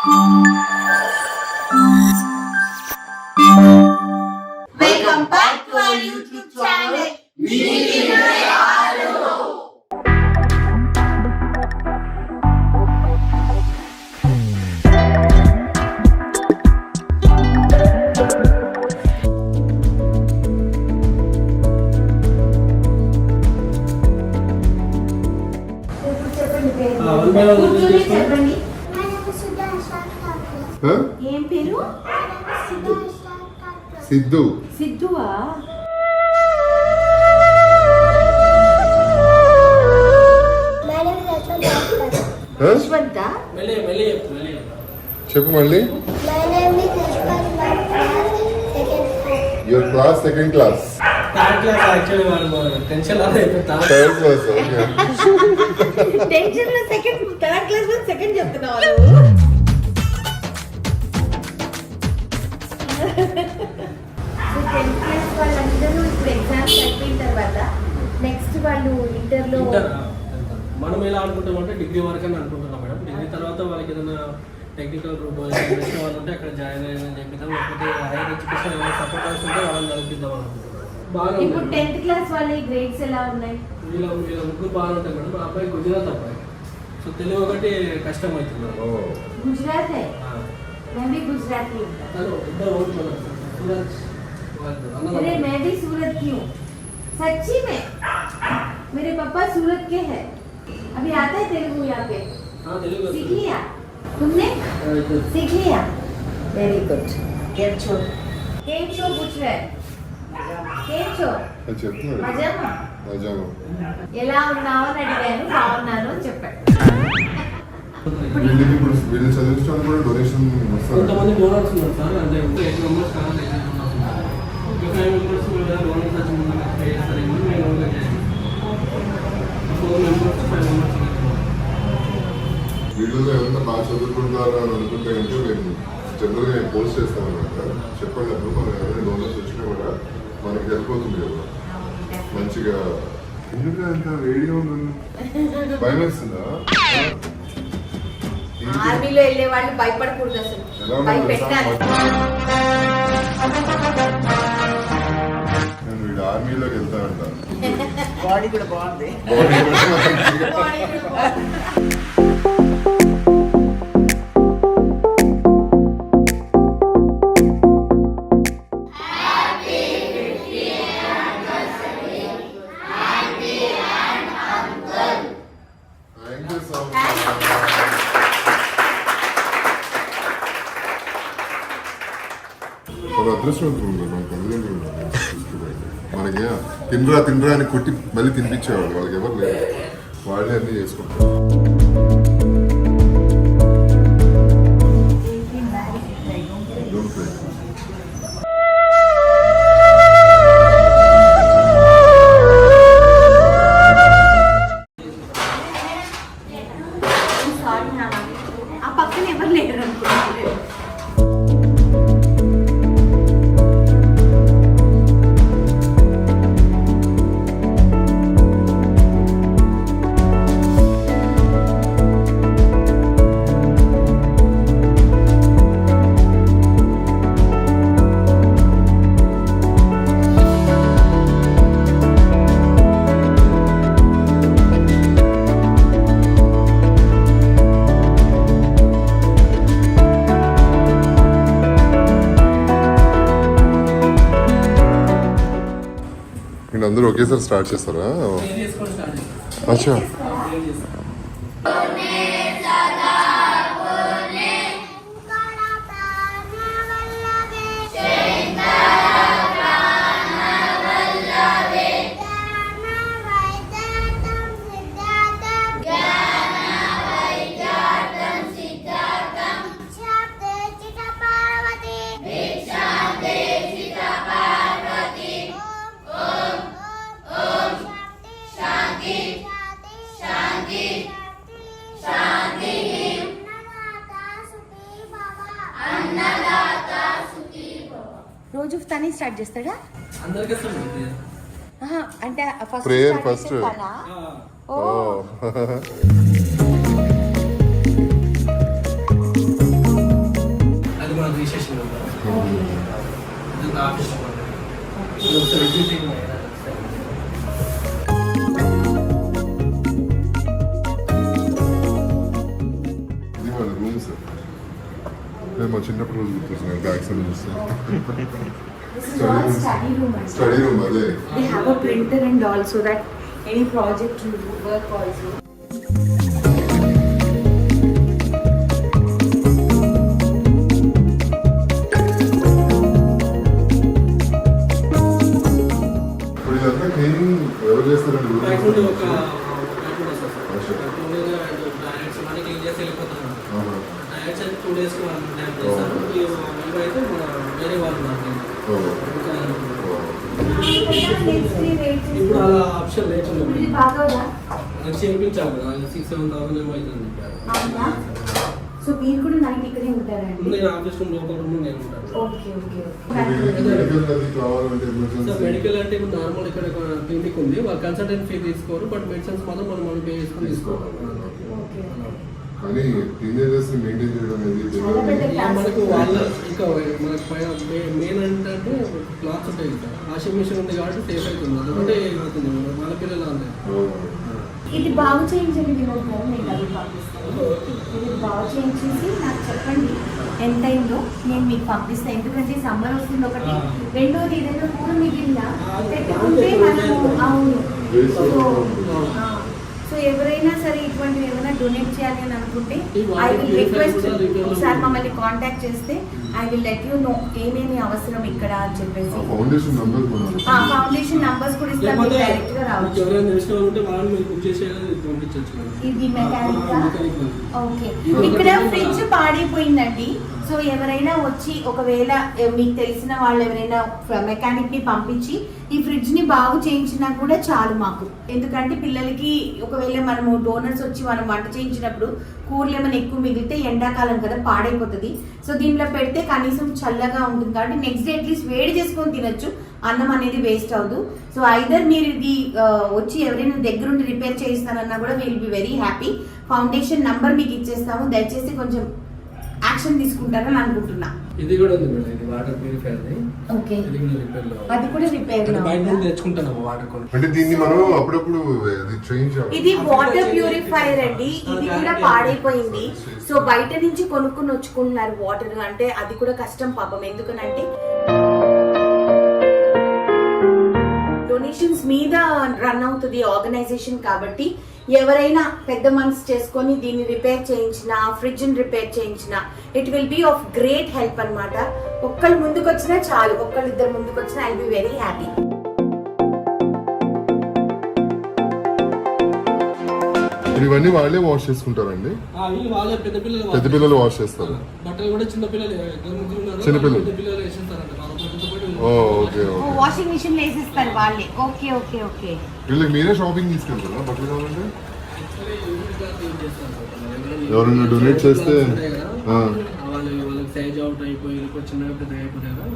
Welcome back to our YouTube channel. చెప్పండి. ఏం పేరు? సిద్ధు. సిద్ధువా? యశ్వంత. చెప్పు మళ్ళీ. Your class second class. Third class. Tension లో సెకండ్, థర్డ్ క్లాస్ లో సెకండ్ చెప్తున్నావు. టెన్త్ క్లాస్ వాళ్ళందరూ ఇప్పుడు ఎగ్జామ్స్ అయిపోయిన తర్వాత నెక్స్ట్ వాళ్ళు ఇంటర్లో మనం ఎలా అనుకుంటాం అంటే డిగ్రీ వరకు అని అనుకుంటున్నాం మేడం. డిగ్రీ తర్వాత వాళ్ళకి ఏదైనా టెక్నికల్ రూట్ వాళ్ళు ఉంటే అక్కడ జాయిన్ అయ్యిందని చెప్పిద్దాం, లేకపోతే హైయర్ ఎడ్యుకేషన్ ఏమైనా సపోర్ట్ అవుతుంటే వాళ్ళని చదివిద్దాం అనుకుంటున్నాం. బాగా ఇప్పుడు టెన్త్ క్లాస్ వాళ్ళ గ్రేడ్స్ ఎలా ఉన్నాయి? వీళ్ళ ముగ్గురు బాగా ఉంటాయి మేడం. మా అబ్బాయి గుజరాత్ అబ్బాయి, సో తెలుగు ఒకటి కష్టం అవుతుంది. गुजरात है, मैं भी गुजराती हूँ। अरे मैं भी सूरत की हूँ, सच्ची में। मेरे पापा सूरत के हैं। अभी आता है तेलुगु यहाँ पे? हाँ, तेलुगु सीख लिया तुमने? सीख लिया, वेरी गुड। केम छो पूछ रहे? केम छो? మజామా? ఎలా ఉన్నావు అని అడిగాను, బాగున్నాను అని చెప్పాడు. వీళ్ళు చదివించడానికి కూడా డొనేషన్ కొంతమంది డోనర్స్ ఉన్నారు సార్, అంటే 8 మెంబర్స్ కావాలి, 5 మెంబర్స్ డోనర్స్ వచ్చి ముందు పే చేస్తారు. మేము 4 మెంబర్స్ 5 మెంబర్స్. వీళ్ళలో ఎవరైనా బాగా చదువుకుంటారు అని అనుకుంటే అంటే మేము జనరల్గా పోస్ట్ చేస్తామన్నమాట. చెప్పండి అప్పుడు మనం ఎవరైనా డోనర్స్ వచ్చినా కూడా మనకి హెల్ప్ అవుతుంది కదా మంచిగా. ఎందుకంటే అంత వేడిగా ఉంటుంది, భయం వేస్తుందా? ఆర్మీలో వెళ్ళే వాళ్ళు భయపడకూడదు అసలు, భయపెట్టాలి. నేను వీడు ఆర్మీలోకి వెళ్తా అంటాను. బాడీ కూడా బాగుంది. అదృష్టవంతులు మన తల్లిదండ్రులు మనకి తినరా అని కొట్టి మళ్ళీ తినిపించేవాళ్ళు. వాళ్ళకి ఎవరు లేదు, వాళ్ళే అన్నీ చేసుకుంటారు. ఆ పక్కన ఎవరు లేరు అనుకుంటున్నారు. అందరూ ఒకేసారి స్టార్ట్ చేస్తారా? అచ్చా. రోజు తనే స్టార్ట్ చేస్తాడా? అంటే ప్రేయర్ ఫస్ట్. ఓ ఇది ఒకసారి ఎగ్జిస్టింగ్ అయ్యారా ఇది వాళ్ళ రూమ్ సార్. నేను మా చిన్నప్పుడు రోజు గుర్తొచ్చిన బ్యాగ్స్ అని చూస్తే This is all study room. Study room అదే. They have a printer and all so that any project will work also. ఇప్పుడు ఇదంతా క్లీనింగ్ ఎవరు చేస్తారండి? బయట నుండి ఒక ఆహా. క్లీన్ చేసి వెళ్ళిపోతాం. డైరెక్ట్స్ అయితే 2 days చేస్తారు. ఇవైతే మన వేరే వాళ్ళు ఉన్నారు. ఇప్పుడు అలా ఆప్షన్ లేకుండా ఇది బాగోదా? అది చేయించాలి కదా 6-7,000 ఏమో అవుతుంది. అవునా? సో మీరు కూడా నైట్ ఇక్కడే ఉంటారండి? నేను ఆఫీస్ రూమ్ లోపల రూమ్ నేను ఉంటాను. ఓకే ఓకే మెడికల్ అది కావాలంటే ఎమర్జెన్సీ. మెడికల్ అంటే ఇప్పుడు నార్మల్ ఇక్కడ క్లినిక్ ఉంది, వాళ్ళు కన్సల్టెంట్ ఫీ తీసుకోరు, బట్ మెడిసిన్స్ మాత్రం మనం పే చేసుకుని తీసుకోవాలి. కానీ టీనేజర్స్ ని మెయింటైన్ చేయడం అనేది చాలా పెద్ద మనకు వాళ్ళ ఇంకా మనకు పైన మెయిన్ ఏంటంటే క్లాత్స్ ఉంటాయి కదా, వాషింగ్ మిషన్ ఉంది కాబట్టి సేఫ్ అవుతుంది. అదొకటే అవుతుంది వాళ్ళ పిల్లలు అంతే. ఇది బాగు చేయించండి వినోద్ గారు, నేను అది పంపిస్తాను. ఇది బాగు చేయించేసి నాకు చెప్పండి ఎంత అయిందో, నేను మీకు పంపిస్తాను. ఎందుకంటే సమ్మర్ వస్తుంది ఒకటి, రెండోది ఏదైనా కూర మిగిలినా పెట్టుకుంటే మనము అవును. సో ఎవరైనా సరే ఇటువంటివి ఏమైనా డొనేట్ చేయాలి అని అనుకుంటే ఐ విల్ రిక్వెస్ట్ ఒకసారి మమ్మల్ని కాంటాక్ట్ చేస్తే I will let you know ఏమేమి అవసరం ఇక్కడ అని చెప్పేసి. ఫౌండేషన్ నంబర్ ఫౌండేషన్ నంబర్స్ కూడా ఇస్తాను, మీరు డైరెక్ట్ గా రావచ్చు. ఎవరైనా తెలిసిన వాళ్ళు ఉంటే వాళ్ళని మీరు బుక్ చేసేయాలి, పంపించవచ్చు. ఇది మెకానిక్. ఓకే, ఇక్కడ ఫ్రిడ్జ్ పాడైపోయిందండి. సో ఎవరైనా వచ్చి ఒకవేళ మీకు తెలిసిన వాళ్ళు ఎవరైనా మెకానిక్ ని పంపించి ఈ ఫ్రిడ్జ్ ని బాగు చేయించినా కూడా చాలు మాకు. ఎందుకంటే పిల్లలకి ఒకవేళ మనము డోనర్స్ వచ్చి మనం వంట చేయించినప్పుడు కూరలు ఏమైనా ఎక్కువ మిగిలితే ఎండాకాలం కదా పాడైపోతుంది. సో దీంట్లో పెడితే కనీసం చల్లగా ఉంటుంది కాబట్టి నెక్స్ట్ డే అట్లీస్ట్ వేడి చేసుకొని తినొచ్చు, అన్నం అనేది వేస్ట్ అవ్వదు. సో ఐదర్ మీరు ఇది వచ్చి ఎవరైనా దగ్గరుండి రిపేర్ చేయిస్తానన్నా కూడా will be very happy. Foundation number మీకు ఇచ్చేస్తాము, దయచేసి కొంచెం యాక్షన్ తీసుకుంటారని అనుకుంటున్నా. ఇది కూడా ఉంది మేడం, ఇది వాటర్ ప్యూరిఫైర్. ఓకే, ఇది కూడా రిపేర్ లో, అది కూడా రిపేర్ లో బయట నుండి తెచ్చుకుంటాను వాటర్ కూడా. అంటే దీన్ని మనం అప్పుడప్పుడు అది చేంజ్ చేయాలి. ఇది వాటర్ ప్యూరిఫైర్ అండి, ఇది కూడా పాడైపోయింది. సో బయట నుంచి కొనుక్కుని వచ్చుకుంటున్నారు వాటర్, అంటే అది కూడా కష్టం పాపం. ఎందుకనంటే డొనేషన్స్ మీద రన్ అవుతుంది ఆర్గనైజేషన్ కాబట్టి ఎవరైనా పెద్ద మనసు చేసుకొని దీన్ని రిపేర్ చేయించిన, ఫ్రిడ్జ్ ని రిపేర్ చేయించిన, it will be of great help అన్నమాట. ఒక్కళ్ళు ముందుకు వచ్చినా చాలు, ఒక్కళ్ళు ఇద్దరు ముందుకు వచ్చినా ఐ బి వెరీ హ్యాపీ. ఇవన్నీ వాళ్ళే వాష్ చేసుకుంటారండి? వాళ్ళే పెద్ద పిల్లలు వాష్ చేస్తారు. బట్టలు కూడా చిన్న పిల్లలు ఓకే వాషింగ్ మిషన్ వేసిస్తారు వాళ్ళే. ఓకే ఓకే ఓకే, వీళ్ళకి మీరే షాపింగ్ తీసుకెళ్తారా బట్టలు కావాలంటే? ఎవరైనా డొనేట్ చేస్తే వాళ్ళకి సైజ్ అవుట్ అయిపోయి చిన్నగా పెద్ద అయిపోతాయి కదా.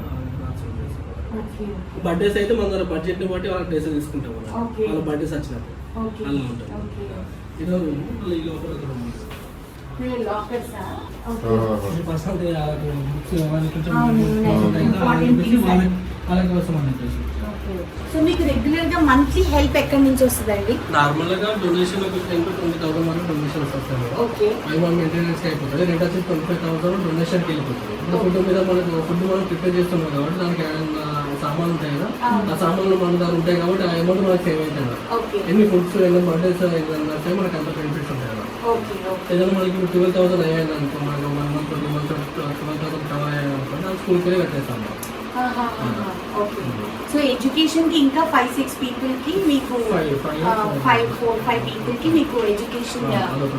బర్త్డేస్ అయితే మన బడ్జెట్ ని బట్టి వాళ్ళకి డ్రెస్ తీసుకుంటాం, వాళ్ళ బర్త్డేస్ వచ్చినప్పుడు అలా ఉంటుంది. ఇది పర్సనల్ వాళ్ళ కోసం అని చెప్పేసి. సో మీకు రెగ్యులర్ గా మంత్లీ హెల్ప్ ఎక్కడి నుంచి వస్తుందండి? నార్మల్ గా డొనేషన్ ఒక 10,000 to 20,000 వరకు డొనేషన్ వస్తుంది. ఓకే, అవి మన మెయింటెనెన్స్ అయిపోతుంది. రెంట్ వచ్చి 25,000 డొనేషన్ కి వెళ్ళిపోతుంది. ఫుడ్ మీద మనకు ఫుడ్ మనం ప్రిపేర్ చేస్తున్నాం కాబట్టి దానికి సామాన్లు ఉంటాయి కదా, ఆ సామాన్లు మన దగ్గర ఉంటాయి కాబట్టి ఆ అమౌంట్ మనకు సేవ్ అవుతుంది. ఎన్ని ఫుడ్స్ ఏదైనా బర్త్డేస్ ఏదైనా మనకు అంత బెనిఫిట్స్ ఉంటాయి కదా. ఏదైనా మనకి 12,000 అయ్యాయి అనుకో, మనకు 1 month 2 months 12,000 కవర్ అయ్యాయి అనుకో, దాని స్కూల్కి వెళ్ళి కట్టేస్తాం. సో ఎడ్యుకేషన్ కి ఇంకా 5-6 పీపుల్ కి మీకు 5 పీపుల్ కి మీకు ఎడ్యుకేషన్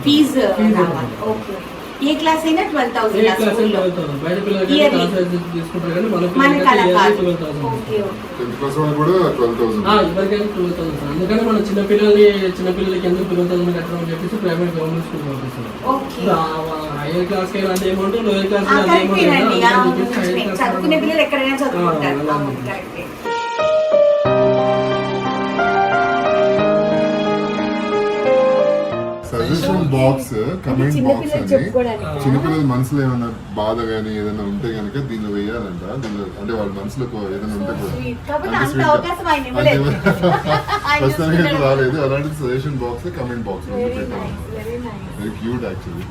ఫీజు రావాలి. ఓకే, ఏ క్లాస్ అయినా 12,000. అందుకని మన చిన్నపిల్లలకి ఎందుకు 12,000 కట్టడం అని చెప్పేసి ప్రైవేట్ గవర్నమెంట్ స్కూల్ పంపిస్తున్నాం. హైయర్ క్లాస్ కి అదే అమౌంట్, లోయర్ క్లాస్ కి అదే అమౌంట్. చదువుకునే పిల్లలు ఎక్కడైనా చదువుకుంటారు. సజెషన్ బాక్స్ కమెంట్ బాక్స్ అని చెప్పుకోవడానికి. చిన్నపిల్లల మనసులో ఏమైనా బాధ కానీ ఏదైనా ఉంటే కనుక దీనిలో వేయాలంట. దీనిలో అంటే వాళ్ళ మనసులో ఏదైనా ఉంటే కూడా కాకపోతే అంత అంత sweet గా. అవకాశం ఆయన ఇవ్వలేదు. ఆయన ప్రస్తుతానికి అయితే చూసుకుంటాడు. రాలేదు. అలాంటి suggestion box comment box Very పెట్టాను. nice, very nice. Very cute actually.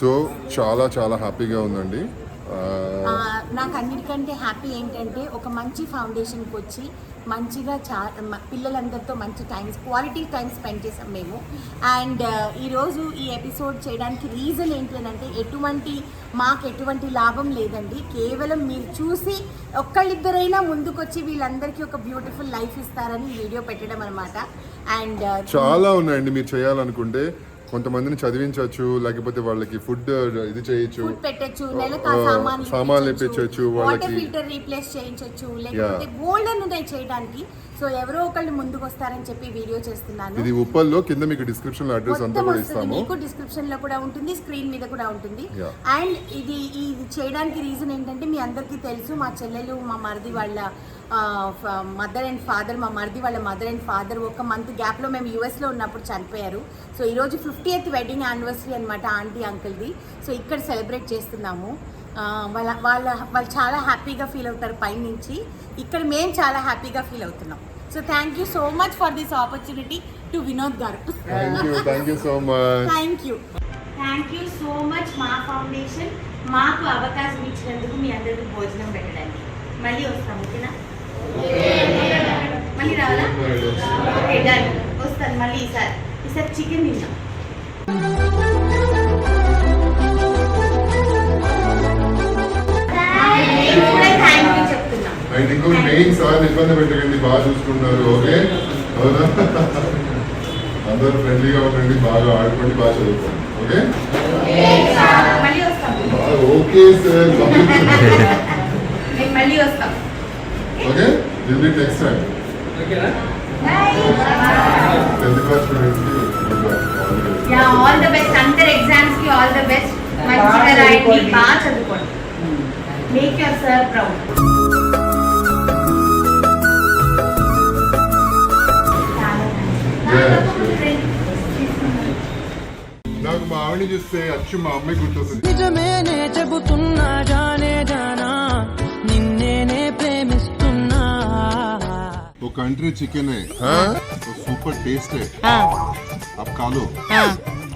So చాలా చాలా హ్యాపీగా ఉందండి. నాకు అన్నిటికంటే హ్యాపీ ఏంటంటే ఒక మంచి ఫౌండేషన్కి వచ్చి మంచిగా పిల్లలందరితో మంచి క్వాలిటీ టైం స్పెండ్ చేసాం మేము. అండ్ ఈరోజు ఈ ఎపిసోడ్ చేయడానికి రీజన్ ఏంటి అని అంటే మాకు ఎటువంటి లాభం లేదండి. కేవలం మీరు చూసి ఒక్కళ్ళిద్దరైనా ముందుకొచ్చి వీళ్ళందరికీ ఒక బ్యూటిఫుల్ లైఫ్ ఇస్తారని వీడియో పెట్టడం అనమాట. అండ్ చాలా ఉన్నాయండి మీరు చేయాలనుకుంటే. కొంతమందిని చదివించవచ్చు, లేకపోతే వాళ్ళకి ఫుడ్ ఇది చేయొచ్చు, పెట్టచ్చు, సామాన్లు ఇప్పించవచ్చు, వాళ్ళకి ఫిల్టర్ రీప్లేస్ చేయించవచ్చు, లేకపోతే గోల్డెన్ ఉన్నాయి చేయడానికి. సో ఎవరో ఒకళ్ళు ముందుకు వస్తారని చెప్పి వీడియో చేస్తున్నాను. ఇది ఉప్పల్లో కింద మీకు డిస్క్రిప్షన్ లో అడ్రస్ అంతా కూడా ఇస్తాము. మీకు డిస్క్రిప్షన్ లో కూడా ఉంటుంది, స్క్రీన్ మీద కూడా ఉంటుంది. అండ్ ఇది చేయడానికి రీజన్ ఏంటంటే మీ అందరికీ తెలుసు, మా చెల్లెలు మా మరిది వాళ్ళ మదర్ అండ్ ఫాదర్ ఒక మంత్ గ్యాప్లో మేము యూఎస్లో ఉన్నప్పుడు చనిపోయారు. సో ఈరోజు 50th వెడ్డింగ్ యానివర్సరీ అనమాట ఆంటీ అంకుల్ది. సో ఇక్కడ సెలబ్రేట్ చేస్తున్నాము. వాళ్ళు చాలా హ్యాపీగా ఫీల్ అవుతారు పైనుంచి. ఇక్కడ మేము చాలా హ్యాపీగా ఫీల్ అవుతున్నాం. So thank you so much for this opportunity to Vinod గారు. Thank you so much. Thank you so much మా ఫౌండేషన్ మాకు అవకాశం ఇచ్చినందుకు, మీ అందరికీ భోజనం పెట్టడానికి. మళ్ళీ వస్తాం, ఓకేనా? మళ్ళీ రావాలా? ఓకే డన్, వస్తాను మళ్ళీ. ఈసారి చికెన్ తిన్నాం. మెయిన్ సార్ ఇబ్బంది పెట్టకండి, బాగా చూసుకుంటున్నారు. ఓకే, అవునా? అందరూ ఫ్రెండ్లీగా ఉండండి, బాగా ఆడుకోండి, బాగా చదువుకోండి. ఓకే మళ్ళీ వస్తాం. ఓకే సార్, మళ్ళీ వస్తాం. Okay, will meet next time. All the best. అందరు ఎగ్జామ్స్ కి ఆల్ ద బెస్ట్. మంచిగా రాయండి, బాగా చదువుకోండి. Make your self proud. నాకు మా ఆవిడని చూస్తే అచ్చు మా అమ్మాయి గుర్తొస్తుంది. నిజమేనే చెబుతున్నా జానే జానా నిన్నేనే ప్రేమిస్తున్నా. वो कंट्री चिकन है तो सुपर टेस्ट है. आप खा लो.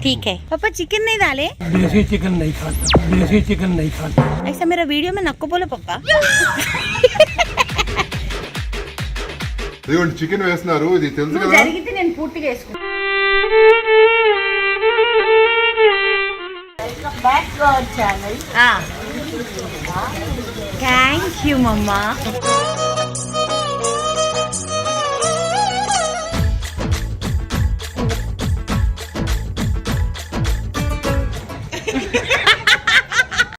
ठीक है पापा, चिकन नहीं डाले? देसी चिकन नहीं खाता. ऐसा मेरा वीडियो में नक्को बोलो पापा. ఇదిగోండి చికెన్ వేస్తున్నారు, ఇది తెలుసు నువ్వు కదా. జరిగితే నేను పూర్తిగా వేసుకుంటా. Welcome back to our channel. Thank you మమ్మా.